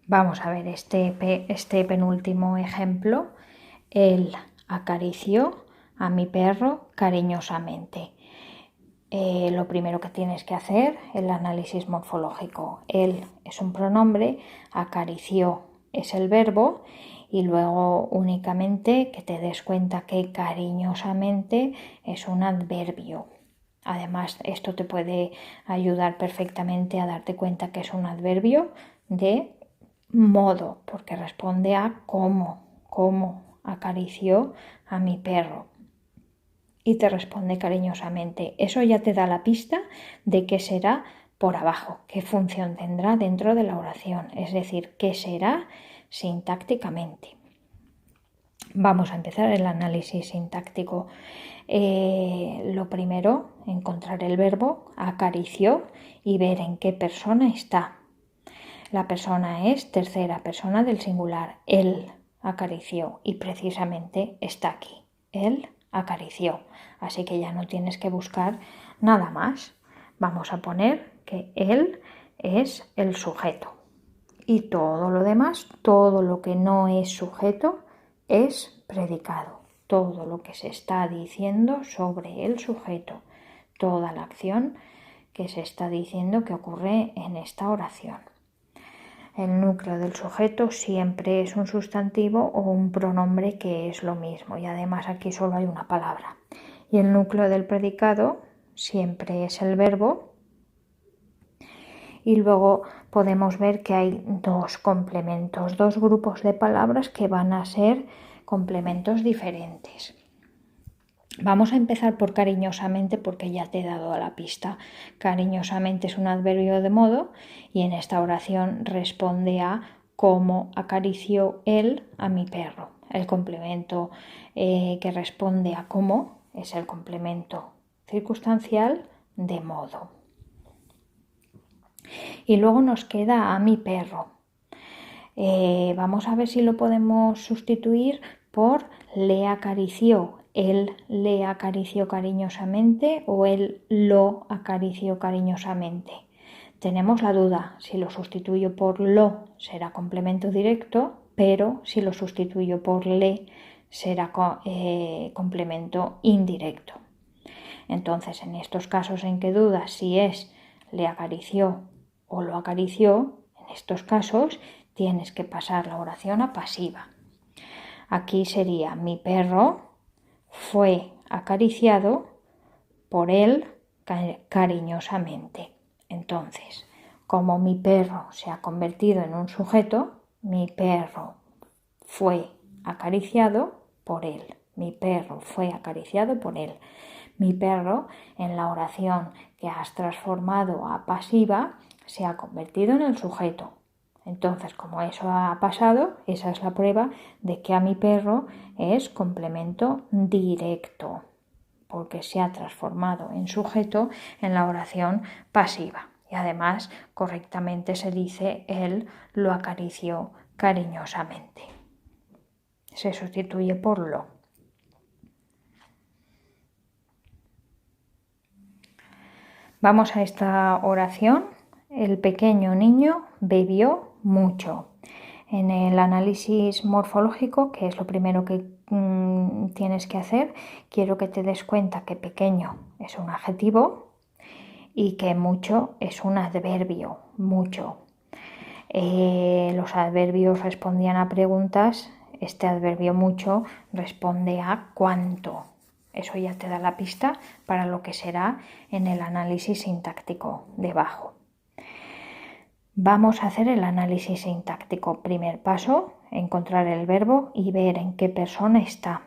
Vamos a ver este penúltimo ejemplo. Él acarició a mi perro cariñosamente. Lo primero que tienes que hacer, el análisis morfológico. Él es un pronombre, acarició es el verbo y luego únicamente que te des cuenta que cariñosamente es un adverbio. Además, esto te puede ayudar perfectamente a darte cuenta que es un adverbio de modo, porque responde a cómo acarició a mi perro. Y te responde cariñosamente. Eso ya te da la pista de qué será por abajo, qué función tendrá dentro de la oración, es decir, qué será sintácticamente. Vamos a empezar el análisis sintáctico. Lo primero, encontrar el verbo acarició y ver en qué persona está. La persona es tercera persona del singular. Él acarició y precisamente está aquí. Él acarició. Así que ya no tienes que buscar nada más. Vamos a poner que él es el sujeto. Y todo lo demás, todo lo que no es sujeto, es predicado. Todo lo que se está diciendo sobre el sujeto. Toda la acción que se está diciendo que ocurre en esta oración. El núcleo del sujeto siempre es un sustantivo o un pronombre que es lo mismo y además aquí solo hay una palabra. Y el núcleo del predicado siempre es el verbo y luego podemos ver que hay dos complementos, dos grupos de palabras que van a ser complementos diferentes. Vamos a empezar por cariñosamente porque ya te he dado la pista. Cariñosamente es un adverbio de modo y en esta oración responde a cómo acarició él a mi perro. El complemento que responde a cómo es el complemento circunstancial de modo. Y luego nos queda a mi perro. Vamos a ver si lo podemos sustituir por le acarició. Él le acarició cariñosamente o él lo acarició cariñosamente. Tenemos la duda, si lo sustituyo por lo será complemento directo, pero si lo sustituyo por le será complemento indirecto. Entonces, en estos casos en que dudas si es le acarició o lo acarició, en estos casos tienes que pasar la oración a pasiva. Aquí sería mi perro fue acariciado por él cariñosamente. Entonces, como mi perro se ha convertido en un sujeto, mi perro fue acariciado por él. Mi perro fue acariciado por él. Mi perro, en la oración que has transformado a pasiva, se ha convertido en el sujeto. Entonces, como eso ha pasado, esa es la prueba de que a mi perro es complemento directo, porque se ha transformado en sujeto en la oración pasiva. Y además, correctamente se dice él lo acarició cariñosamente. Se sustituye por lo. Vamos a esta oración. El pequeño niño bebió mucho. En el análisis morfológico, que es lo primero que tienes que hacer, quiero que te des cuenta que pequeño es un adjetivo y que mucho es un adverbio, mucho. Los adverbios respondían a preguntas, este adverbio mucho responde a cuánto. Eso ya te da la pista para lo que será en el análisis sintáctico debajo. Vamos a hacer el análisis sintáctico. Primer paso, encontrar el verbo y ver en qué persona está.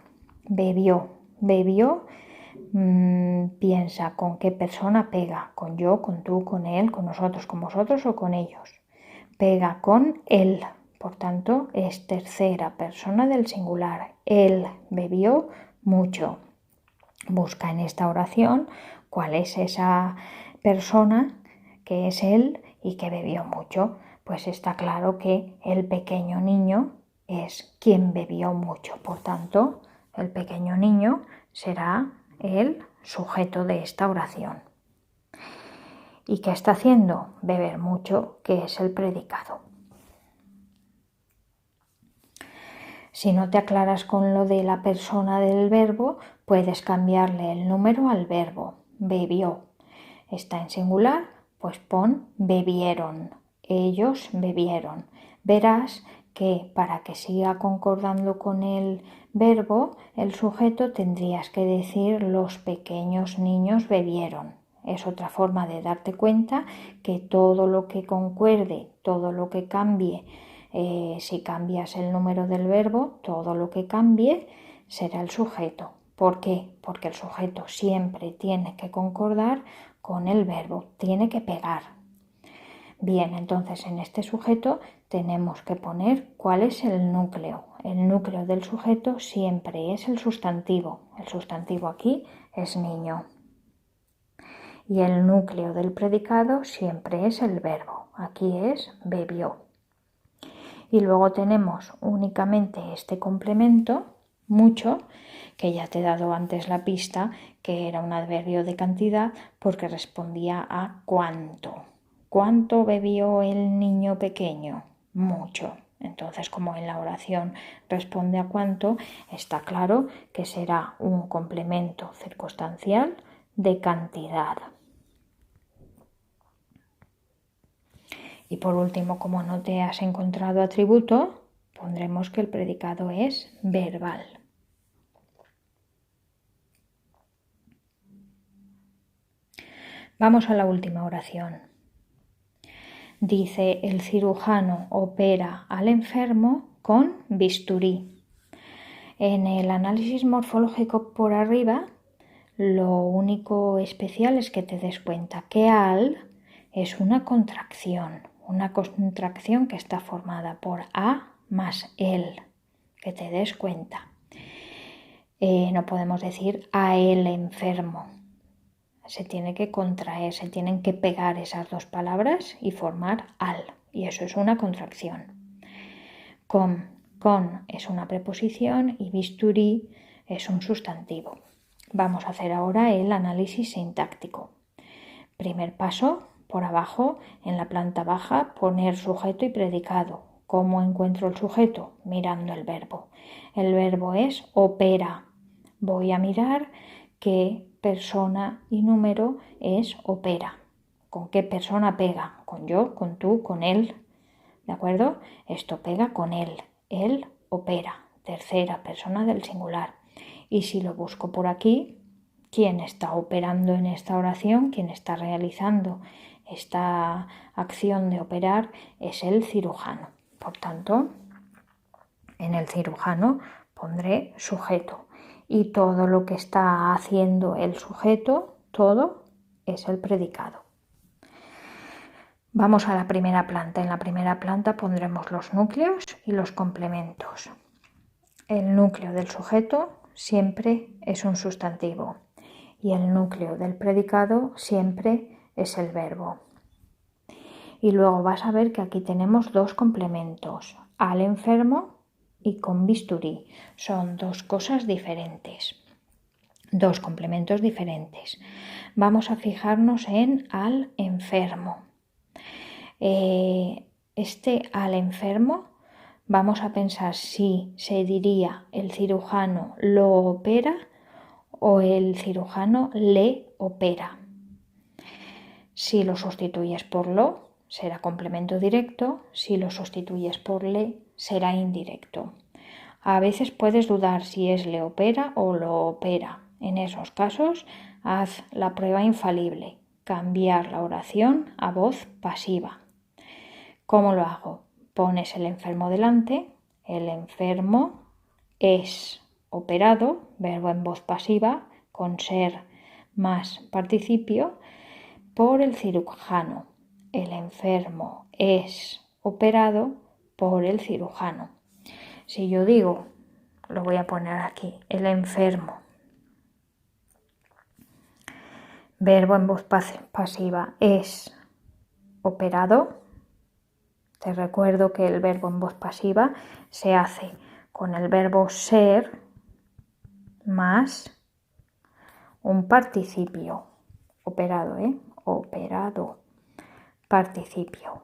Bebió. Bebió, piensa con qué persona pega. Con yo, con tú, con él, con nosotros, con vosotros o con ellos. Pega con él. Por tanto, es tercera persona del singular. Él bebió mucho. Busca en esta oración cuál es esa persona que es él y que bebió mucho. Pues está claro que el pequeño niño es quien bebió mucho. Por tanto, el pequeño niño será el sujeto de esta oración. ¿Y qué está haciendo? Beber mucho, que es el predicado. Si no te aclaras con lo de la persona del verbo, puedes cambiarle el número al verbo. Bebió. Está en singular, pues pon bebieron. Ellos bebieron. Verás que para que siga concordando con el verbo, el sujeto tendrías que decir los pequeños niños bebieron. Es otra forma de darte cuenta que todo lo que concuerde, todo lo que cambie, si cambias el número del verbo, todo lo que cambie será el sujeto. ¿Por qué? Porque el sujeto siempre tiene que concordar con el verbo, tiene que pegar. Bien, entonces en este sujeto tenemos que poner cuál es el núcleo. El núcleo del sujeto siempre es el sustantivo. El sustantivo aquí es niño. Y el núcleo del predicado siempre es el verbo. Aquí es bebió. Y luego tenemos únicamente este complemento, mucho, que ya te he dado antes la pista, que era un adverbio de cantidad porque respondía a cuánto. ¿Cuánto bebió el niño pequeño? Mucho. Entonces, como en la oración responde a cuánto, está claro que será un complemento circunstancial de cantidad. Y por último, como no te has encontrado atributo, pondremos que el predicado es verbal. Vamos a la última oración. Dice, el cirujano opera al enfermo con bisturí. En el análisis morfológico por arriba, lo único especial es que te des cuenta que al es una contracción que está formada por a más el, que te des cuenta. No podemos decir a el enfermo. Se tiene que contraer, se tienen que pegar esas dos palabras y formar al, y eso es una contracción. Con es una preposición y bisturí es un sustantivo. Vamos a hacer ahora el análisis sintáctico. Primer paso, por abajo, en la planta baja, poner sujeto y predicado. ¿Cómo encuentro el sujeto? Mirando el verbo. El verbo es opera. Voy a mirar qué persona y número es opera. ¿Con qué persona pega? Con yo, con tú, con él. ¿De acuerdo? Esto pega con él. Él opera. Tercera persona del singular. Y si lo busco por aquí, ¿quién está operando en esta oración? ¿Quién está realizando esta acción de operar? Es el cirujano. Por tanto, en el cirujano pondré sujeto. Y todo lo que está haciendo el sujeto, todo es el predicado. Vamos a la primera planta. En la primera planta pondremos los núcleos y los complementos. El núcleo del sujeto siempre es un sustantivo y el núcleo del predicado siempre es el verbo. Y luego vas a ver que aquí tenemos dos complementos, al enfermo y con bisturí. Son dos cosas diferentes, dos complementos diferentes. Vamos a fijarnos en al enfermo. Al enfermo vamos a pensar si se diría el cirujano lo opera o el cirujano le opera. Si lo sustituyes por lo, será complemento directo. Si lo sustituyes por le, será indirecto. A veces puedes dudar si es le opera o lo opera. En esos casos, haz la prueba infalible. Cambiar la oración a voz pasiva. ¿Cómo lo hago? Pones el enfermo delante. El enfermo es operado, verbo en voz pasiva, con ser más participio, por el cirujano. El enfermo es operado por el cirujano. Si yo digo, lo voy a poner aquí, el enfermo, verbo en voz pasiva, es operado. Te recuerdo que el verbo en voz pasiva se hace con el verbo ser más un participio. Operado, operado, participio.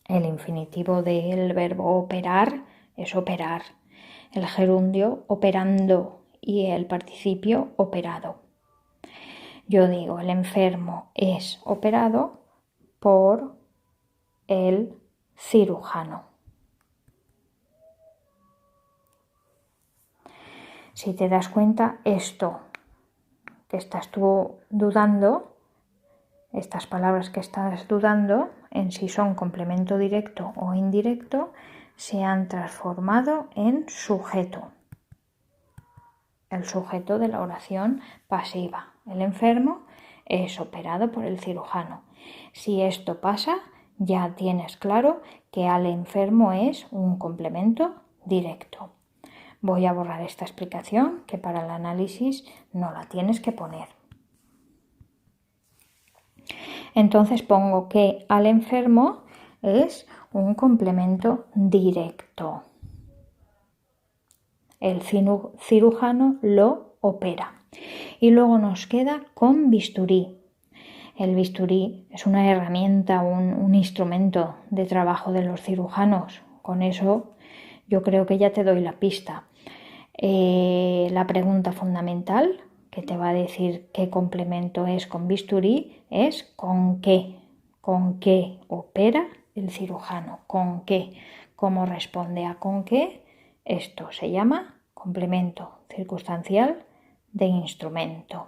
El infinitivo del verbo operar es operar. El gerundio operando y el participio operado. Yo digo, el enfermo es operado por el cirujano. Si te das cuenta, esto que estás tú dudando, estas palabras que estás dudando en si son complemento directo o indirecto, se han transformado en sujeto. El sujeto de la oración pasiva. El enfermo es operado por el cirujano. Si esto pasa, ya tienes claro que al enfermo es un complemento directo. Voy a borrar esta explicación que para el análisis no la tienes que poner. Entonces pongo que al enfermo es un complemento directo. El cirujano lo opera. Y luego nos queda con bisturí. El bisturí es una herramienta, un instrumento de trabajo de los cirujanos. Con eso yo creo que ya te doy la pista. La pregunta fundamental que te va a decir qué complemento es con bisturí es ¿con qué? ¿Con qué opera el cirujano? ¿Con qué? ¿Cómo responde a con qué? Esto se llama complemento circunstancial de instrumento.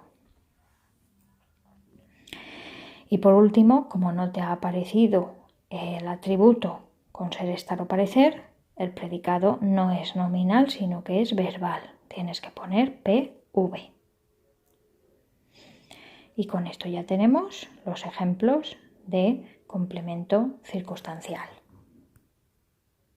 Y por último, como no te ha aparecido el atributo con ser, estar o parecer, el predicado no es nominal, sino que es verbal. Tienes que poner PV. Y con esto ya tenemos los ejemplos de complemento circunstancial.